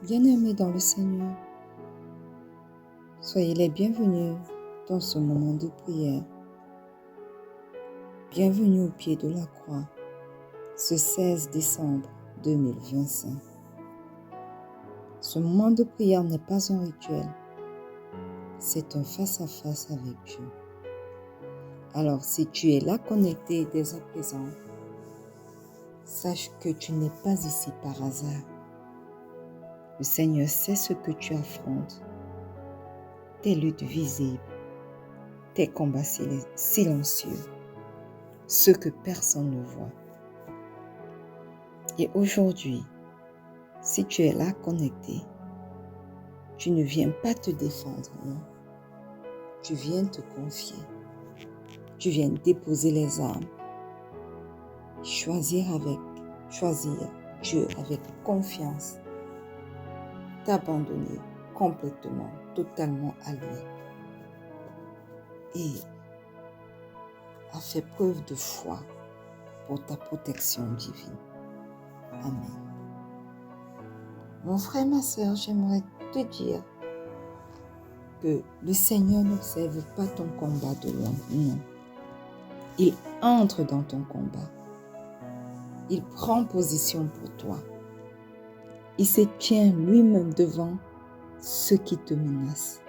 Bien-aimés dans le Seigneur, soyez les bienvenus dans ce moment de prière. Bienvenue au pied de la croix, ce 16 décembre 2025. Ce moment de prière n'est pas un rituel, c'est un face-à-face avec Dieu. Alors, si tu es là connecté dès à présent, sache que tu n'es pas ici par hasard. Le Seigneur sait ce que tu affrontes, tes luttes visibles, tes combats silencieux, ce que personne ne voit. Et aujourd'hui, si tu es là connecté, tu ne viens pas te défendre, non. Tu viens te confier. Tu viens déposer les armes. Choisir Dieu avec confiance. T'abandonner complètement, totalement à lui. Et à faire preuve de foi pour ta protection divine. Amen. Mon frère, ma soeur, j'aimerais te dire que le Seigneur n'observe pas ton combat de loin, non. Il entre dans ton combat. Il prend position pour toi. Il se tient lui-même devant ceux qui te menacent.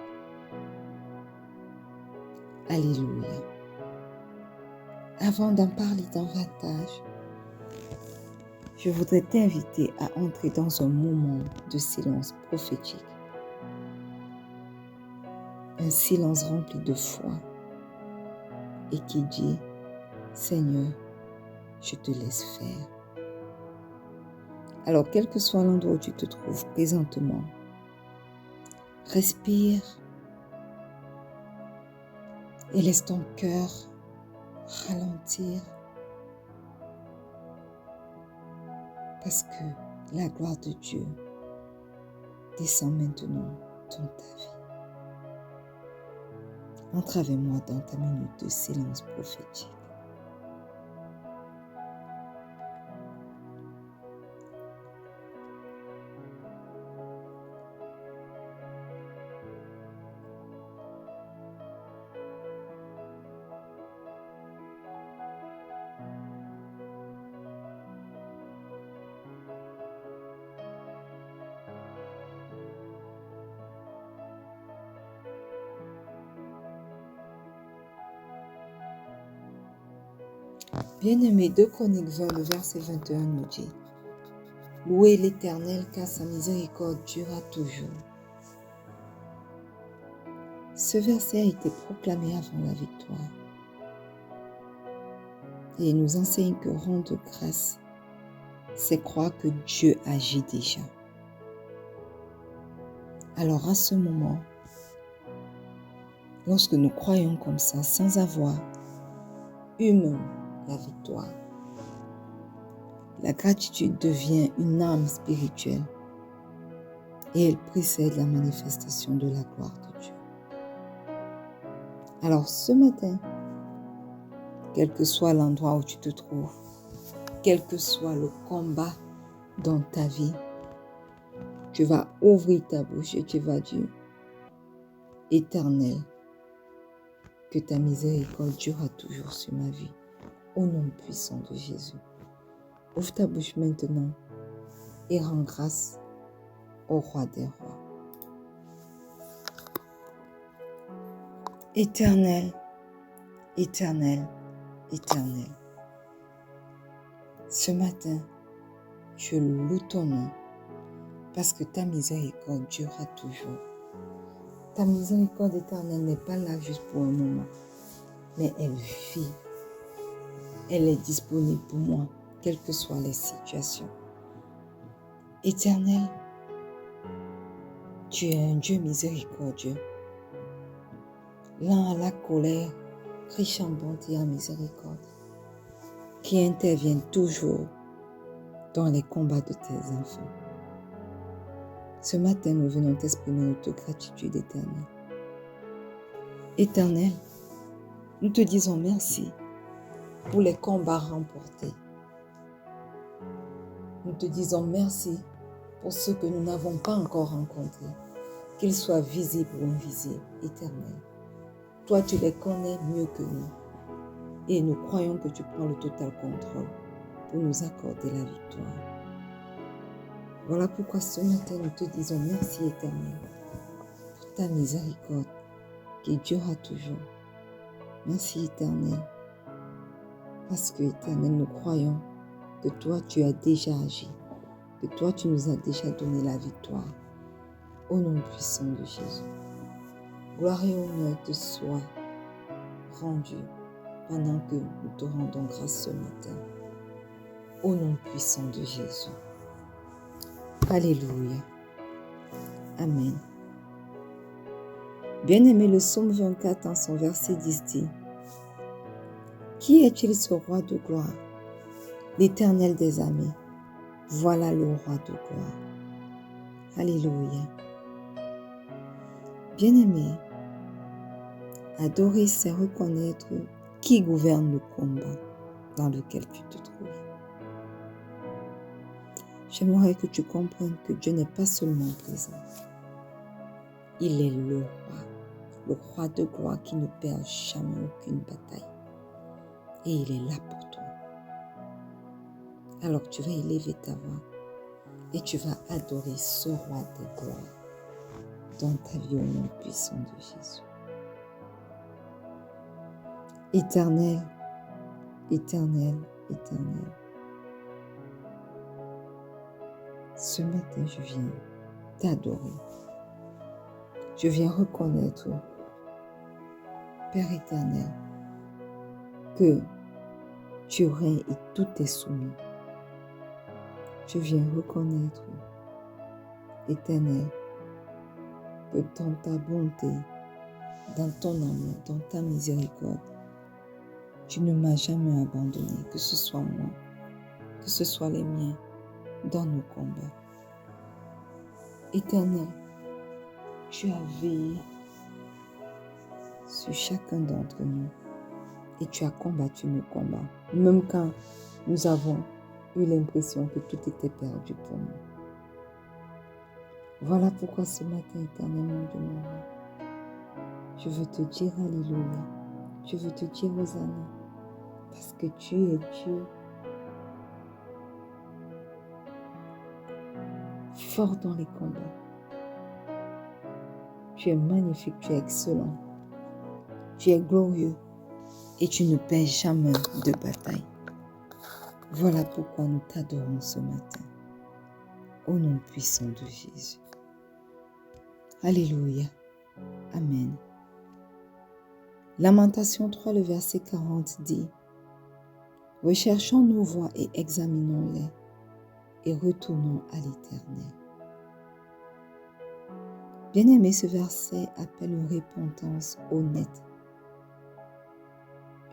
Alléluia. Avant d'en parler davantage, je voudrais t'inviter à entrer dans un moment de silence prophétique. Un silence rempli de foi et qui dit, Seigneur, je te laisse faire. Alors, quel que soit l'endroit où tu te trouves présentement, respire et laisse ton cœur ralentir parce que la gloire de Dieu descend maintenant dans ta vie. Entre avec moi dans ta minute de silence prophétique. Bien-aimé, 2 Chroniques 20, le verset 21 nous dit, « Louez l'Éternel car sa miséricorde durera toujours. » Ce verset a été proclamé avant la victoire. Et il nous enseigne que rendre grâce, c'est croire que Dieu agit déjà. Alors à ce moment, lorsque nous croyons comme ça, sans avoir eu même la victoire, la gratitude devient une arme spirituelle et elle précède la manifestation de la gloire de Dieu. Alors ce matin, quel que soit l'endroit où tu te trouves, quel que soit le combat dans ta vie, tu vas ouvrir ta bouche et tu vas dire, Éternel, que ta miséricorde durera toujours sur ma vie, au nom puissant de Jésus. Ouvre ta bouche maintenant et rends grâce au roi des rois. Éternel, éternel, éternel. Ce matin, je loue ton nom parce que ta miséricorde durera toujours. Ta miséricorde éternelle n'est pas là juste pour un moment, mais elle vit. Elle est disponible pour moi, quelles que soient les situations. Éternel, tu es un Dieu miséricordieux, lent à la colère, riche en bonté et en miséricorde, qui intervient toujours dans les combats de tes enfants. Ce matin, nous venons t'exprimer notre gratitude éternelle. Éternel, nous te disons merci pour les combats remportés. Nous te disons merci pour ceux que nous n'avons pas encore rencontrés, qu'ils soient visibles ou invisibles, Éternel. Toi, tu les connais mieux que nous. Et nous croyons que tu prends le total contrôle pour nous accorder la victoire. Voilà pourquoi ce matin, nous te disons merci, Éternel, pour ta miséricorde qui durera toujours. Merci, Éternel, parce que, Éternel, nous croyons que toi, tu as déjà agi, que toi, tu nous as déjà donné la victoire. Au nom puissant de Jésus. Gloire et honneur te soient rendus pendant que nous te rendons grâce ce matin. Au nom puissant de Jésus. Alléluia. Amen. Bien-aimé, le psaume 24 en son verset 10 dit: Qui est-il ce roi de gloire? L'Éternel des armées. Voilà le roi de gloire. Alléluia. Bien-aimé, adorer, c'est reconnaître qui gouverne le combat dans lequel tu te trouves. J'aimerais que tu comprennes que Dieu n'est pas seulement présent. Il est le roi de gloire qui ne perd jamais aucune bataille. Et il est là pour toi. Alors tu vas élever ta voix et tu vas adorer ce roi de gloire dans ta vie au nom puissant de Jésus. Éternel, éternel, éternel. Ce matin, je viens t'adorer. Je viens reconnaître, Père éternel, que tu règnes et tout est soumis. Je viens reconnaître, Éternel, que dans ta bonté, dans ton amour, dans ta miséricorde, tu ne m'as jamais abandonné, que ce soit moi, que ce soit les miens, dans nos combats. Éternel, tu as veillé sur chacun d'entre nous et tu as combattu nos combats, même quand nous avons eu l'impression que tout était perdu pour nous. Voilà pourquoi ce matin, Éternel, mon Dieu, mon roi, je veux te dire Alléluia, je veux te dire Hosanna, parce que tu es Dieu, fort dans les combats. Tu es magnifique, tu es excellent, tu es glorieux et tu ne perds jamais de bataille. Voilà pourquoi nous t'adorons ce matin, au nom puissant de Jésus. Alléluia. Amen. Lamentation 3, le verset 40 dit: Recherchons nos voies et examinons-les et retournons à l'Éternel. Bien-aimé, ce verset appelle une repentance honnête,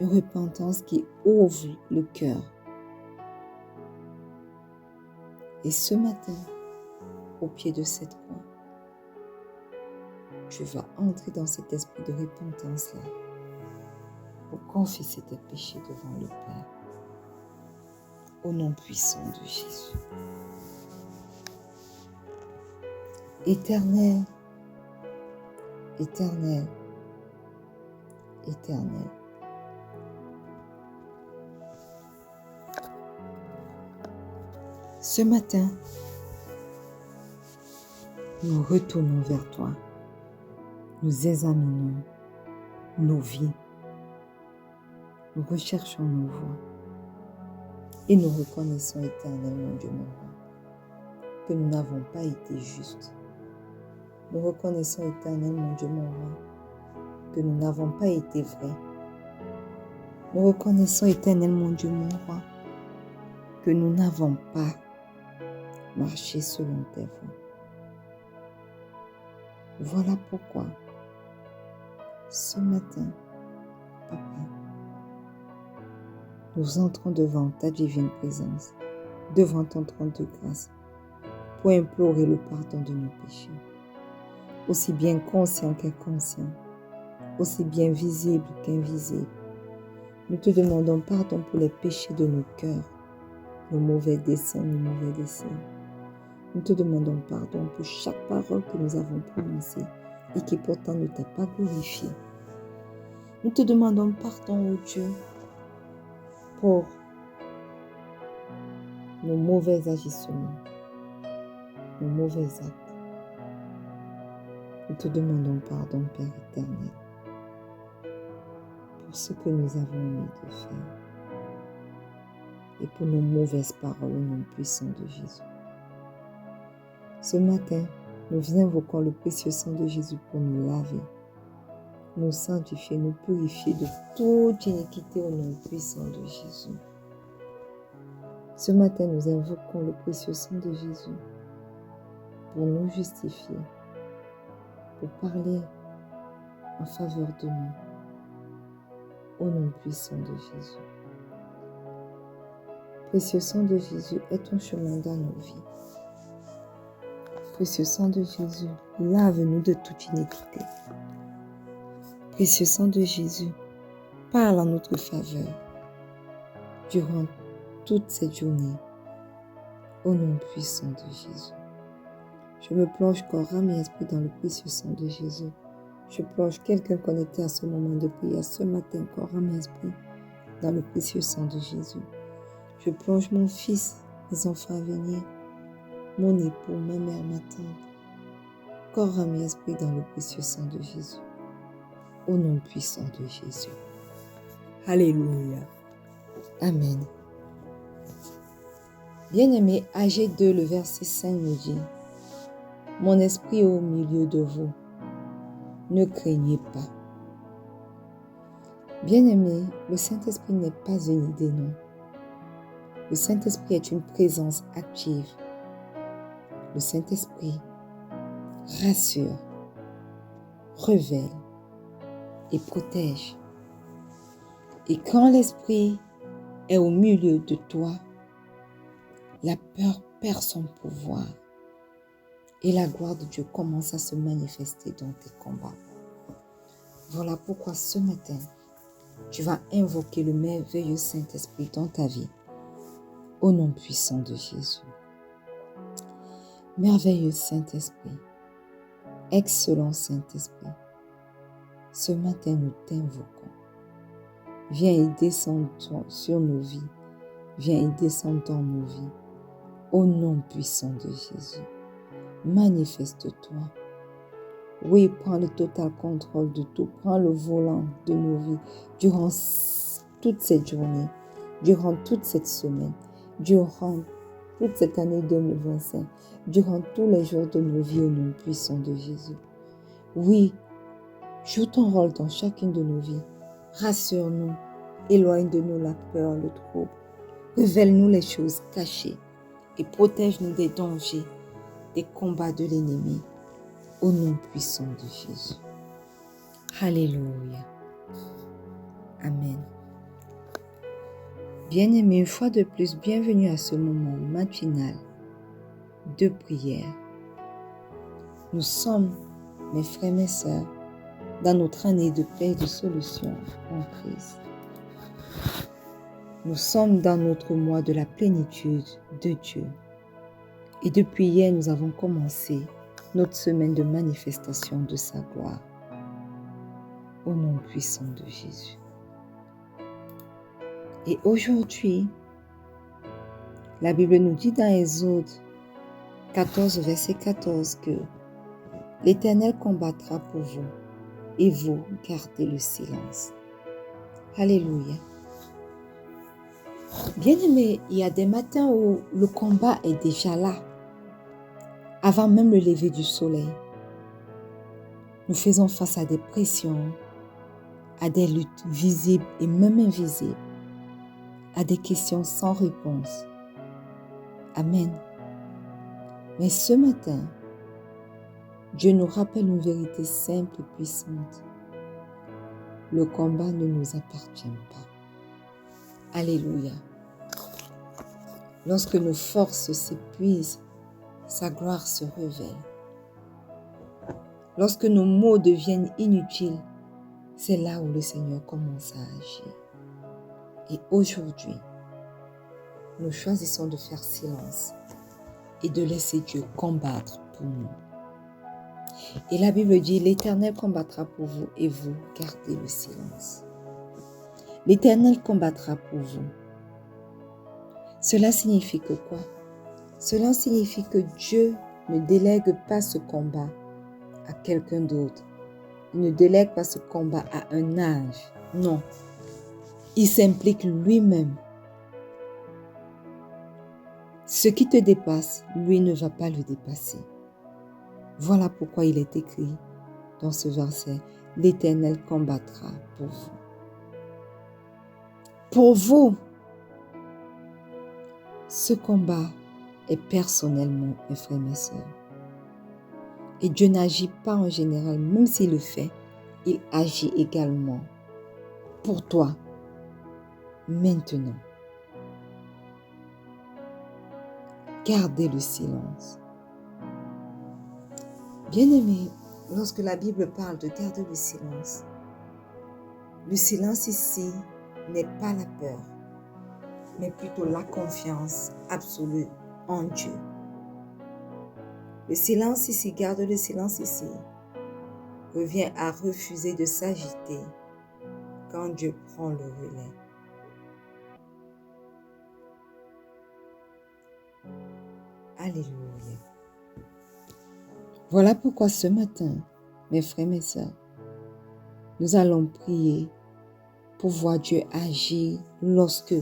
une repentance qui ouvre le cœur. Et ce matin, au pied de cette croix, tu vas entrer dans cet esprit de repentance-là pour confesser tes péchés devant le Père. Au nom puissant de Jésus. Éternel, éternel, éternel. Ce matin, nous retournons vers toi. Nous examinons nos vies. Nous recherchons nos voies. Et nous reconnaissons, Éternel, mon Dieu, mon roi, que nous n'avons pas été justes. Nous reconnaissons, Éternel, mon Dieu, mon roi, que nous n'avons pas été vrais. Nous reconnaissons, Éternel, mon Dieu, mon roi, que nous n'avons pas marché selon tes voies. Voilà pourquoi, ce matin, Papa, nous entrons devant ta divine présence, devant ton trône de grâce, pour implorer le pardon de nos péchés, aussi bien conscients qu'inconscients, aussi bien visibles qu'invisibles. Nous te demandons pardon pour les péchés de nos cœurs, nos mauvais desseins, nos mauvais desseins. Nous te demandons pardon pour chaque parole que nous avons prononcée et qui pourtant ne t'a pas glorifié. Nous te demandons pardon, ô Dieu, pour nos mauvais agissements, nos mauvais actes. Nous te demandons pardon, Père éternel, pour ce que nous avons omis de faire et pour nos mauvaises paroles au nom puissant de Jésus. Ce matin, nous invoquons le précieux sang de Jésus pour nous laver, nous sanctifier, nous purifier de toute iniquité au nom puissant de Jésus. Ce matin, nous invoquons le précieux sang de Jésus pour nous justifier, pour parler en faveur de nous, au nom puissant de Jésus. Précieux sang de Jésus, aie ton chemin dans nos vies. Précieux sang de Jésus, lave-nous de toute iniquité. Précieux sang de Jésus, parle en notre faveur durant toute cette journée, au nom puissant de Jésus. Je me plonge corps, âme et esprit dans le précieux sang de Jésus. Je plonge quelqu'un connecté à ce moment de prière ce matin, corps, âme et esprit, dans le précieux sang de Jésus. Je plonge mon fils, mes enfants à venir, mon époux, ma mère, ma tante, corps, âme et esprit dans le précieux sang de Jésus. Au nom puissant de Jésus. Alléluia. Amen. Bien-aimé, Agé 2, le verset 5 nous dit, « Mon esprit est au milieu de vous, ne craignez pas. » Bien-aimé, le Saint-Esprit n'est pas une idée, non. Le Saint-Esprit est une présence active. Le Saint-Esprit rassure, révèle et protège. Et quand l'Esprit est au milieu de toi, la peur perd son pouvoir et la gloire de Dieu commence à se manifester dans tes combats. Voilà pourquoi ce matin, tu vas invoquer le merveilleux Saint-Esprit dans ta vie, au nom puissant de Jésus. Merveilleux Saint-Esprit, excellent Saint-Esprit, ce matin nous t'invoquons. Viens et descends sur nos vies, viens et descends dans nos vies, au nom puissant de Jésus. Manifeste-toi. Oui, prends le total contrôle de tout. Prends le volant de nos vies durant toute cette journée, durant toute cette semaine, durant toute cette année 2025, durant tous les jours de nos vies au nom puissant de Jésus. Oui, joue ton rôle dans chacune de nos vies. Rassure-nous, éloigne de nous la peur, le trouble. Révèle-nous les choses cachées et protège-nous des dangers, des combats de l'ennemi, au nom puissant de Jésus. Alléluia. Amen. Bien-aimés, une fois de plus, bienvenue à ce moment matinal de prière. Nous sommes, mes frères, mes sœurs, dans notre année de paix et de solution en crise. Nous sommes dans notre mois de la plénitude de Dieu. Et depuis hier, nous avons commencé notre semaine de manifestation de sa gloire. Au nom puissant de Jésus. Et aujourd'hui, la Bible nous dit dans Exode 14, verset 14 que l'Éternel combattra pour vous et vous gardez le silence. Alléluia. Bien-aimés, il y a des matins où le combat est déjà là, avant même le lever du soleil. Nous faisons face à des pressions, à des luttes visibles et même invisibles, à des questions sans réponse. Amen. Mais ce matin, Dieu nous rappelle une vérité simple et puissante. Le combat ne nous appartient pas. Alléluia. Lorsque nos forces s'épuisent, sa gloire se révèle. Lorsque nos mots deviennent inutiles, c'est là où le Seigneur commence à agir. Et aujourd'hui, nous choisissons de faire silence et de laisser Dieu combattre pour nous. Et la Bible dit, l'Éternel combattra pour vous et vous gardez le silence. L'Éternel combattra pour vous. Cela signifie que quoi? Cela signifie que Dieu ne délègue pas ce combat à quelqu'un d'autre. Il ne délègue pas ce combat à un âge. Non. Il s'implique lui-même. Ce qui te dépasse, lui ne va pas le dépasser. Voilà pourquoi il est écrit dans ce verset, l'Éternel combattra pour vous. Pour vous, ce combat est personnellement, mes frères et mes sœurs. Et Dieu n'agit pas en général, même s'il le fait, il agit également pour toi, maintenant. Gardez le silence. Bien-aimés, lorsque la Bible parle de garder le silence ici n'est pas la peur, mais plutôt la confiance absolue en Dieu. Le silence ici, garde le silence ici, revient à refuser de s'agiter quand Dieu prend le relais. Alléluia. Voilà pourquoi ce matin, mes frères, mes sœurs, nous allons prier pour voir Dieu agir lorsque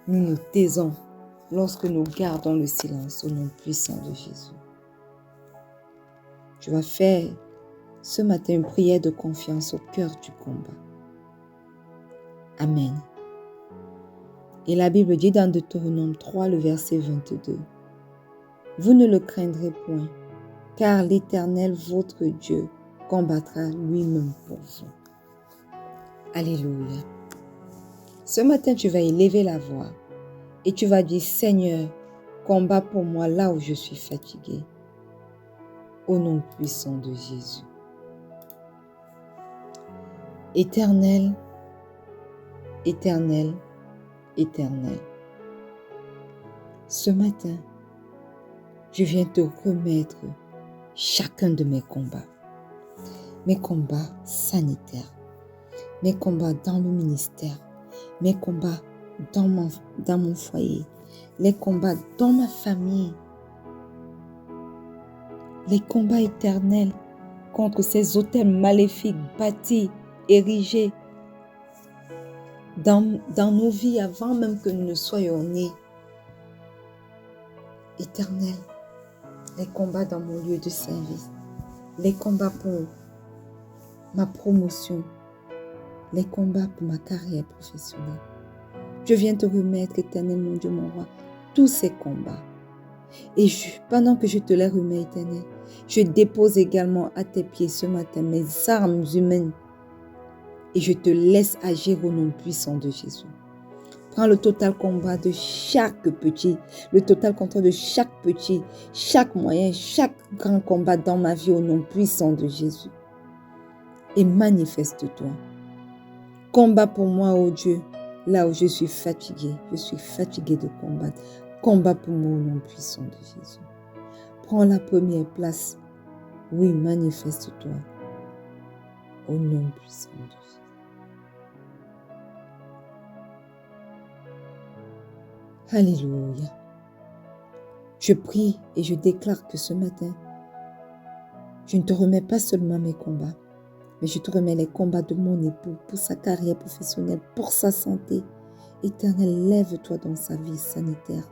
nous nous taisons, lorsque nous gardons le silence au nom puissant de Jésus. Tu vas faire ce matin une prière de confiance au cœur du combat. Amen. Et la Bible dit dans Deutéronome 3, le verset 22, « Vous ne le craindrez point, car l'Éternel, votre Dieu, combattra lui-même pour vous. » Alléluia. Ce matin, tu vas élever la voix et tu vas dire, « Seigneur, combat pour moi là où je suis fatigué. » Au nom puissant de Jésus. Éternel, Éternel, Éternel. Ce matin, je viens te remettre chacun de mes combats sanitaires, mes combats dans le ministère, mes combats dans mon foyer, les combats dans ma famille, les combats éternels contre ces autels maléfiques bâtis, érigés dans nos vies avant même que nous ne soyons nés. Éternel, les combats dans mon lieu de service, les combats pour ma promotion, les combats pour ma carrière professionnelle. Je viens te remettre, Éternel, mon Dieu, mon roi, tous ces combats. Et pendant que je te les remets, Éternel, je dépose également à tes pieds ce matin mes armes humaines et je te laisse agir au nom puissant de Jésus. Prends le total combat de chaque petit, le total contrôle de chaque petit, chaque moyen, chaque grand combat dans ma vie au nom puissant de Jésus. Et manifeste-toi. Combat pour moi, ô Dieu, là où je suis fatigué de combattre. Combat pour moi au nom puissant de Jésus. Prends la première place. Oui, manifeste-toi au nom puissant de Jésus. Alléluia. Je prie et je déclare que ce matin, je ne te remets pas seulement mes combats, mais je te remets les combats de mon époux pour sa carrière professionnelle, pour sa santé. Éternel, lève-toi dans sa vie sanitaire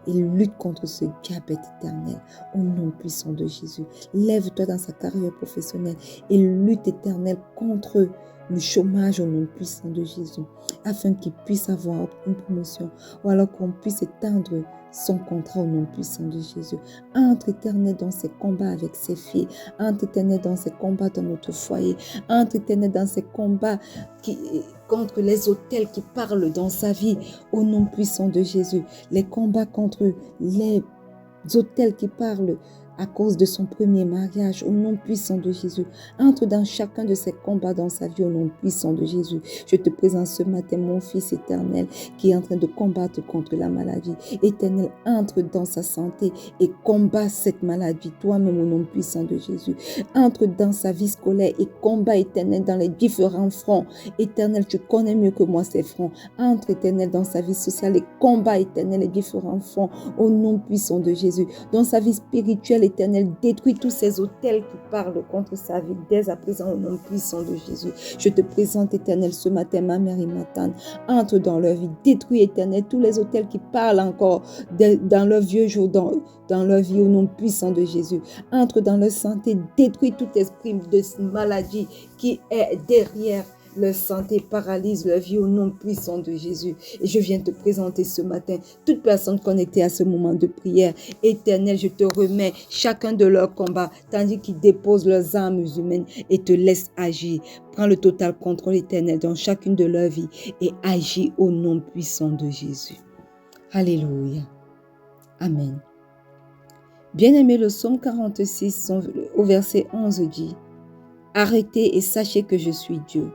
et lutte contre ce diabète éternel au nom puissant de Jésus. Lève-toi dans sa carrière professionnelle et lutte éternel contre le chômage au nom puissant de Jésus, afin qu'il puisse avoir une promotion ou alors qu'on puisse éteindre son contrat au nom puissant de Jésus. Entre éternel dans ses combats avec ses filles, entre éternel dans ses combats dans notre foyer, entre éternel dans ses combats contre les autels qui parlent dans sa vie au nom puissant de Jésus, les combats contre les autels qui parlent à cause de son premier mariage, au nom puissant de Jésus. Entre dans chacun de ses combats dans sa vie, au nom puissant de Jésus. Je te présente ce matin mon Fils éternel qui est en train de combattre contre la maladie. Éternel, entre dans sa santé et combat cette maladie, toi-même au nom puissant de Jésus. Entre dans sa vie scolaire et combat, éternel, dans les différents fronts. Éternel, tu connais mieux que moi ces fronts. Entre, éternel, dans sa vie sociale et combat, éternel, les différents fronts au nom puissant de Jésus. Dans sa vie spirituelle, éternel, détruis tous ces autels qui parlent contre sa vie dès à présent au nom puissant de Jésus. Je te présente, éternel, ce matin, ma mère et ma tante. Entre dans leur vie, détruis, éternel, tous les autels qui parlent encore dans leur vieux jour, dans leur vie au nom puissant de Jésus. Entre dans leur santé, détruis tout esprit de maladie qui est derrière leur santé, paralyse leur vie au nom puissant de Jésus. Et je viens te présenter ce matin toute personne connectée à ce moment de prière. Éternel, je te remets chacun de leurs combats, tandis qu'ils déposent leurs armes humaines et te laissent agir. Prends le total contrôle, éternel, dans chacune de leurs vies et agis au nom puissant de Jésus. Alléluia. Amen. Bien-aimé, le psaume 46 au verset 11 dit « Arrêtez et sachez que je suis Dieu.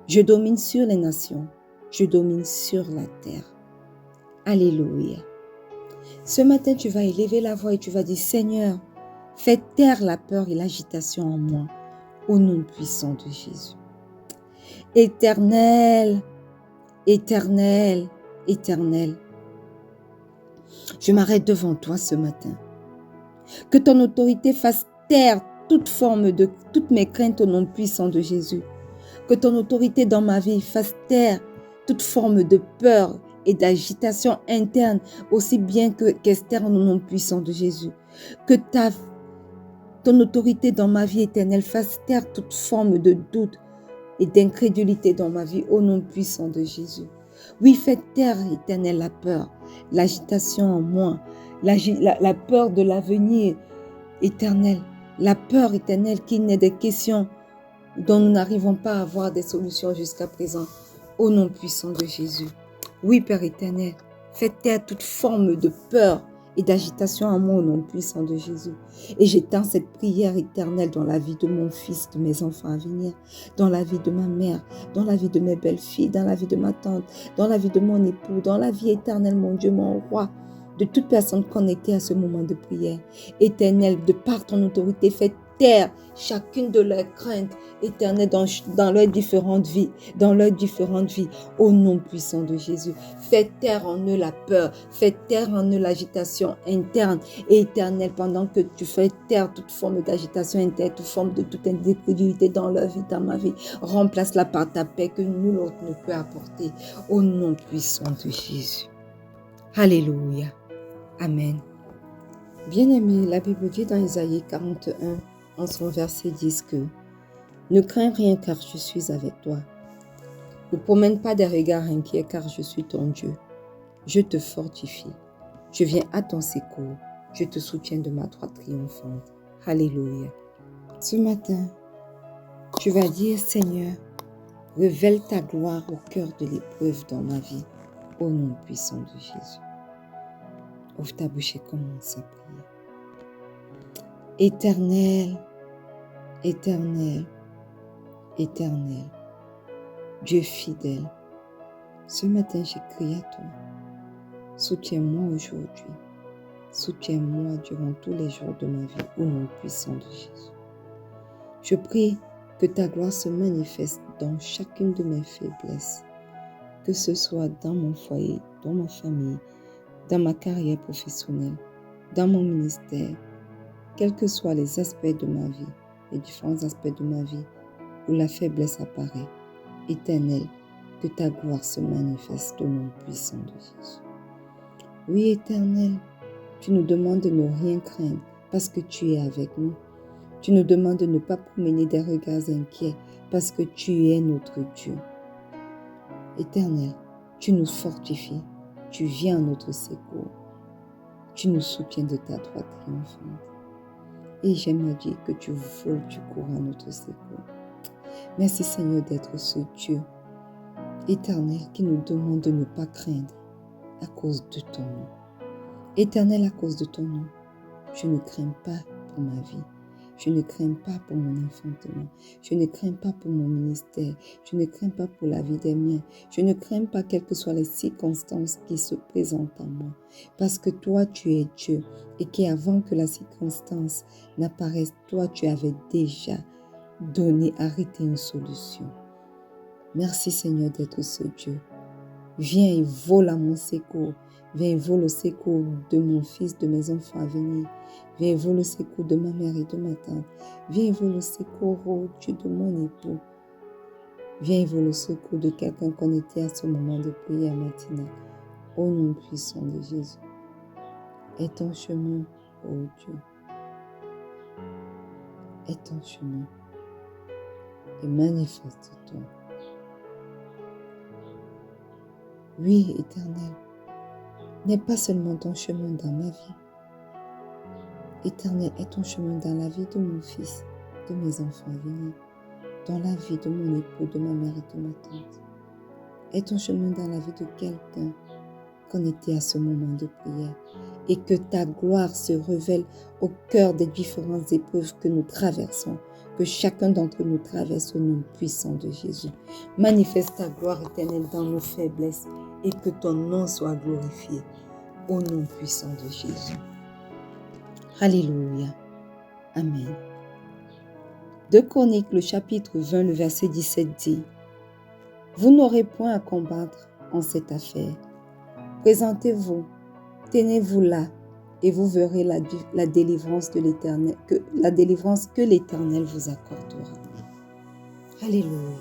Je domine sur les nations, je domine sur la terre. » Alléluia. Ce matin, tu vas élever la voix et tu vas dire « Seigneur, fais taire la peur et l'agitation en moi, au nom puissant de Jésus. » Éternel, éternel, éternel, je m'arrête devant toi ce matin. Que ton autorité fasse taire toutes mes craintes au nom puissant de Jésus. Que ton autorité dans ma vie fasse taire toute forme de peur et d'agitation interne, aussi bien qu'externe au nom puissant de Jésus. Que ton autorité dans ma vie éternelle fasse taire toute forme de doute et d'incrédulité dans ma vie au nom puissant de Jésus. Oui, fais taire, éternel, la peur, l'agitation en moi, la peur de l'avenir éternel, la peur éternelle qui naît des questions dont nous n'arrivons pas à avoir des solutions jusqu'à présent, au nom puissant de Jésus. Oui, Père éternel, fais taire toute forme de peur et d'agitation en moi au nom puissant de Jésus. Et j'étends cette prière éternelle dans la vie de mon fils, de mes enfants à venir, dans la vie de ma mère, dans la vie de mes belles-filles, dans la vie de ma tante, dans la vie de mon époux, dans la vie éternelle, mon Dieu, mon roi, de toute personne connectée à ce moment de prière. Éternel, de par ton autorité, fais taire chacune de leurs craintes éternelles dans leurs différentes vies, au nom puissant de Jésus. Fais taire en eux la peur, fais taire en eux l'agitation interne et éternelle pendant que tu fais taire toute forme d'agitation interne, toute forme de toute incrédulité dans leur vie, dans ma vie. Remplace-la par ta paix que nul autre ne peut apporter au nom puissant de Jésus. Alléluia. Amen. Bien-aimé, la Bible dit dans Isaïe 41, en son verset 10 que « Ne crains rien car je suis avec toi. Ne promène pas des regards inquiets car je suis ton Dieu. Je te fortifie. Je viens à ton secours. Je te soutiens de ma droite triomphante. » Alléluia. Ce matin, tu vas dire « Seigneur, révèle ta gloire au cœur de l'épreuve dans ma vie, au nom puissant de Jésus. » Ouvre ta bouche et commence à prier. Éternel, éternel, éternel, Dieu fidèle, ce matin j'ai crié à toi. Soutiens-moi aujourd'hui. Soutiens-moi durant tous les jours de ma vie, au nom puissant de Jésus. Je prie que ta gloire se manifeste dans chacune de mes faiblesses, que ce soit dans mon foyer, dans ma famille, dans ma carrière professionnelle, dans mon ministère, quels que soient les aspects de ma vie, les différents aspects de ma vie où la faiblesse apparaît. Éternel, que ta gloire se manifeste au nom puissant de Jésus. Oui, Éternel, tu nous demandes de ne rien craindre parce que tu es avec nous. Tu nous demandes de ne pas promener des regards inquiets parce que tu es notre Dieu. Éternel, tu nous fortifies, tu viens à notre secours. Tu nous soutiens de ta droite triomphante. Et j'aime dire que tu voles, tu cours à notre secours. Merci Seigneur d'être ce Dieu éternel qui nous demande de ne pas craindre à cause de ton nom. Éternel, à cause de ton nom, Je ne crains pas pour ma vie. Je ne crains pas pour mon enfantement. Je ne crains pas pour mon ministère. Je ne crains pas pour la vie des miens. Je ne crains pas quelles que soient les circonstances qui se présentent à moi. Parce que toi, tu es Dieu. Et qu'avant que la circonstance n'apparaisse, toi, tu avais déjà arrêté une solution. Merci Seigneur d'être ce Dieu. Viens et vole à mon secours. Viens et vole au secours de mon fils, de mes enfants à venir. Viens et vole au secours de ma mère et de ma tante. Viens et vole au secours, oh Dieu, de mon époux. Viens et vole au secours de quelqu'un qu'on était à ce moment de prière matinale. Au nom puissant de Jésus. Aie ton chemin, oh Dieu. Aie ton chemin. Et manifeste-toi. Oui, Éternel, n'est pas seulement ton chemin dans ma vie. Éternel, est ton chemin dans la vie de mon fils, de mes enfants à venir, dans la vie de mon époux, de ma mère et de ma tante. Est ton chemin dans la vie de quelqu'un qu'on était à ce moment de prière et que ta gloire se révèle au cœur des différentes épreuves que nous traversons, que chacun d'entre nous traverse au nom puissant de Jésus. Manifeste ta gloire éternelle dans nos faiblesses et que ton nom soit glorifié au nom puissant de Jésus. Alléluia. Amen. 2 Chroniques, le chapitre 20, le verset 17 dit « Vous n'aurez point à combattre en cette affaire. Présentez-vous, tenez-vous là, et vous verrez la délivrance de l'Éternel, la délivrance que l'Éternel vous accordera. » Alléluia.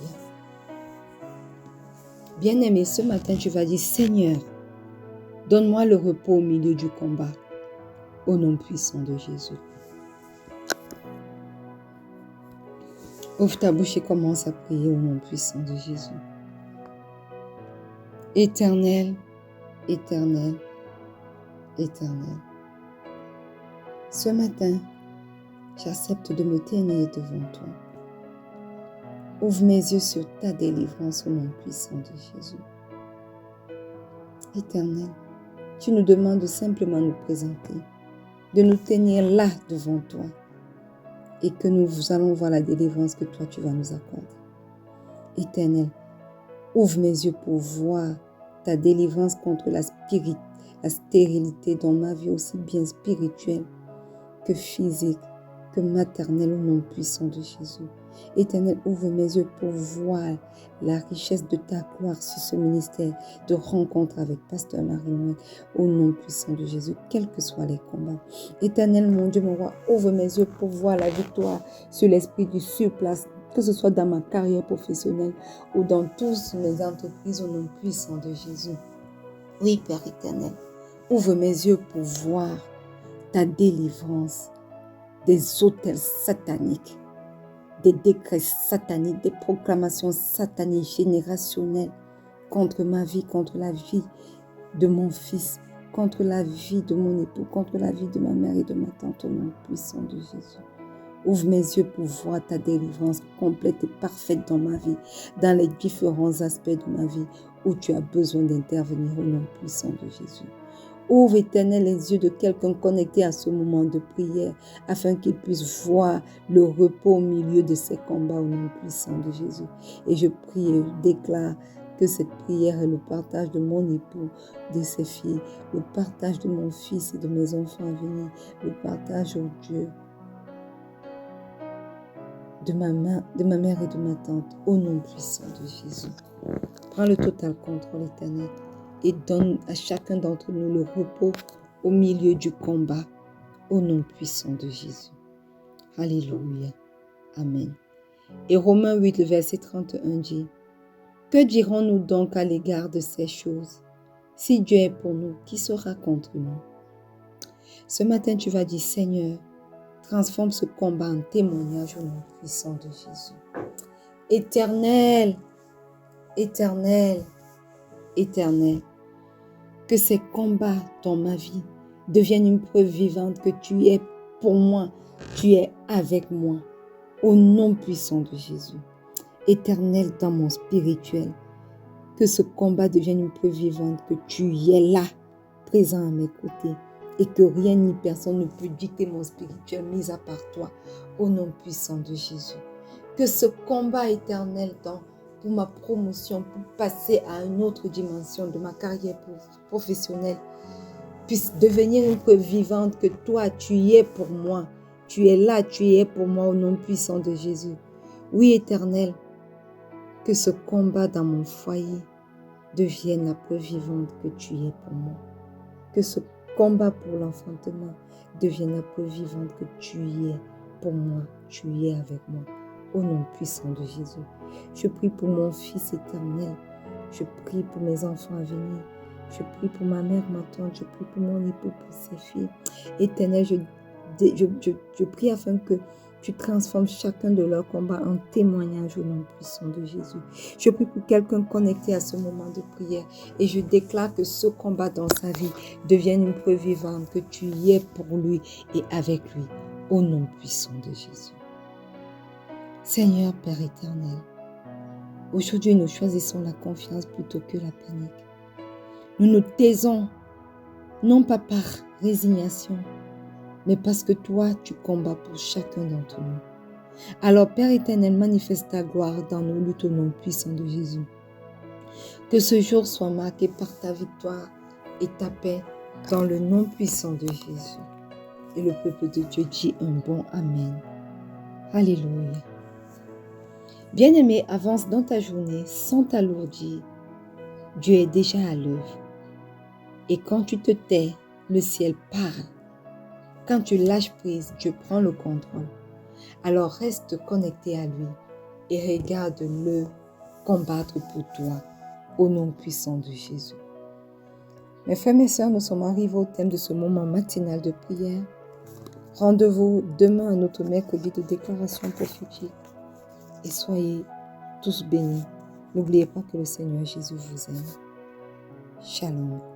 Bien-aimé, ce matin, tu vas dire « Seigneur, donne-moi le repos au milieu du combat. » Au nom puissant de Jésus. Ouvre ta bouche et commence à prier au nom puissant de Jésus. Éternel, éternel, éternel. Ce matin, j'accepte de me tenir devant toi. Ouvre mes yeux sur ta délivrance au nom puissant de Jésus. Éternel, tu nous demandes de simplement nous présenter, de nous tenir là devant toi et que nous allons voir la délivrance que toi tu vas nous accorder. Éternel, ouvre mes yeux pour voir ta délivrance contre la stérilité dans ma vie, aussi bien spirituelle que physique, que maternelle au nom puissant de Jésus. Éternel, ouvre mes yeux pour voir la richesse de ta gloire sur ce ministère de rencontre avec Pasteur Marie-Noël au nom puissant de Jésus, quels que soient les combats. Éternel, mon Dieu, mon roi, ouvre mes yeux pour voir la victoire sur l'esprit du surplace, que ce soit dans ma carrière professionnelle ou dans toutes mes entreprises au nom puissant de Jésus. Oui, Père éternel, ouvre mes yeux pour voir ta délivrance des autels sataniques, des décrets sataniques, des proclamations sataniques générationnelles contre ma vie, contre la vie de mon fils, contre la vie de mon époux, contre la vie de ma mère et de ma tante au nom puissant de Jésus. Ouvre mes yeux pour voir ta délivrance complète et parfaite dans ma vie, dans les différents aspects de ma vie où tu as besoin d'intervenir au nom puissant de Jésus. Ouvre, Éternel, les yeux de quelqu'un connecté à ce moment de prière afin qu'il puisse voir le repos au milieu de ses combats au nom puissant de Jésus. Et je prie et je déclare que cette prière est le partage de mon époux, de ses filles, le partage de mon fils et de mes enfants à venir, le partage, oh Dieu, de ma mère et de ma tante, au nom puissant de Jésus. Prends le total contrôle, Éternel, et donne à chacun d'entre nous le repos au milieu du combat, au nom puissant de Jésus. Alléluia. Amen. Et Romains 8, le verset 31 dit, « Que dirons-nous donc à l'égard de ces choses? Si Dieu est pour nous, qui sera contre nous? » Ce matin, tu vas dire, « Seigneur, transforme ce combat en témoignage au nom puissant de Jésus. » Éternel, éternel, éternel, que ces combats dans ma vie deviennent une preuve vivante que tu es pour moi, tu es avec moi, au nom puissant de Jésus. Éternel dans mon spirituel, que ce combat devienne une preuve vivante que tu es là, présent à mes côtés, et que rien ni personne ne peut dicter mon spirituel mis à part toi, au nom puissant de Jésus. Que ce combat éternel pour ma promotion, pour passer à une autre dimension de ma carrière professionnelle, puisse devenir une preuve vivante que toi, tu y es pour moi. Tu es là, tu y es pour moi au nom puissant de Jésus. Oui, Éternel, que ce combat dans mon foyer devienne la preuve vivante que tu y es pour moi. Que ce combat pour l'enfantement devienne la preuve vivante que tu y es pour moi, tu y es avec moi. Au nom puissant de Jésus. Je prie pour mon Fils éternel. Je prie pour mes enfants à venir. Je prie pour ma mère, ma tante. Je prie pour mon époux, pour ses filles. Éternel, je prie afin que tu transformes chacun de leurs combats en témoignage au nom puissant de Jésus. Je prie pour quelqu'un connecté à ce moment de prière et je déclare que ce combat dans sa vie devienne une preuve vivante que tu y es pour lui et avec lui au nom puissant de Jésus. Seigneur Père éternel, aujourd'hui nous choisissons la confiance plutôt que la panique. Nous nous taisons, non pas par résignation, mais parce que toi, tu combats pour chacun d'entre nous. Alors, Père éternel, manifeste ta gloire dans nos luttes au nom puissant de Jésus. Que ce jour soit marqué par ta victoire et ta paix dans le nom puissant de Jésus. Et le peuple de Dieu dit un bon Amen. Alléluia. Bien-aimé, avance dans ta journée sans t'alourdir. Dieu est déjà à l'œuvre. Et quand tu te tais, le ciel parle. Quand tu lâches prise, Dieu prend le contrôle. Alors reste connecté à lui et regarde-le combattre pour toi au nom puissant de Jésus. Mes frères et mes sœurs, nous sommes arrivés au thème de ce moment matinal de prière. Rendez-vous demain à notre mercredi de déclaration prophétique et soyez tous bénis. N'oubliez pas que le Seigneur Jésus vous aime. Shalom.